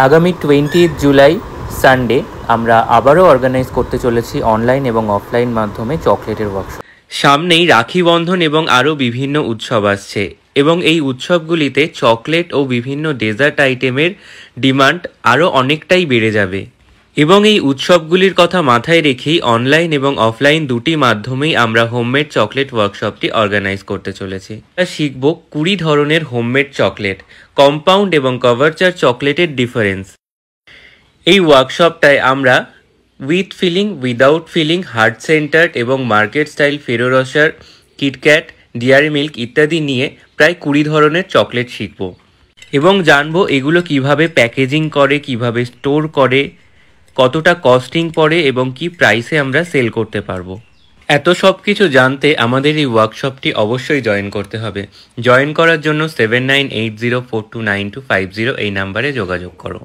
আগামী 20 জুলাই সানডে আমরা আবারও অর্গানাইজ করতে চলেছি অনলাইন এবং অফলাইন মাধ্যমে চকলেটের ওয়ার্কশপ। সামনেই রাখি বন্ধন এবং আরও বিভিন্ন উৎসব আসছে এবং এই উৎসবগুলিতে চকলেট ও বিভিন্ন ডেজার্ট আইটেমের ডিমান্ড আরও অনেকটাই বেড়ে যাবে এবং এই উৎসবগুলির কথা মাথায় রেখেই অনলাইন এবং অফলাইন দুটি মাধ্যমেই আমরা হোমমেড চকলেট ওয়ার্কশপটি অর্গানাইজ করতে চলেছি। আমরা শিখব 20 ধরনের হোমমেড চকলেট, কম্পাউন্ড এবং কভারচার চকলেটের ডিফারেন্স। এই ওয়ার্কশপটায় আমরা with filling, without filling, heart centred এবং market style Ferrero Rocher, KitKat, dairy milk ইত্যাদি নিয়ে প্রায় 20 ধরনের চকলেট শিখব এবং জানবো এগুলো কিভাবে প্যাকেজিং করে, কিভাবে স্টোর করে, কতটা কস্টিং পড়ে এবং কি প্রাইসে আমরা সেল করতে পারবো। এত সব কিছু জানতে আমাদের এই ওয়ার্কশপটি অবশ্যই জয়েন করতে হবে। জয়েন করার জন্য 7980429250 এই নাম্বারে যোগাযোগ করো।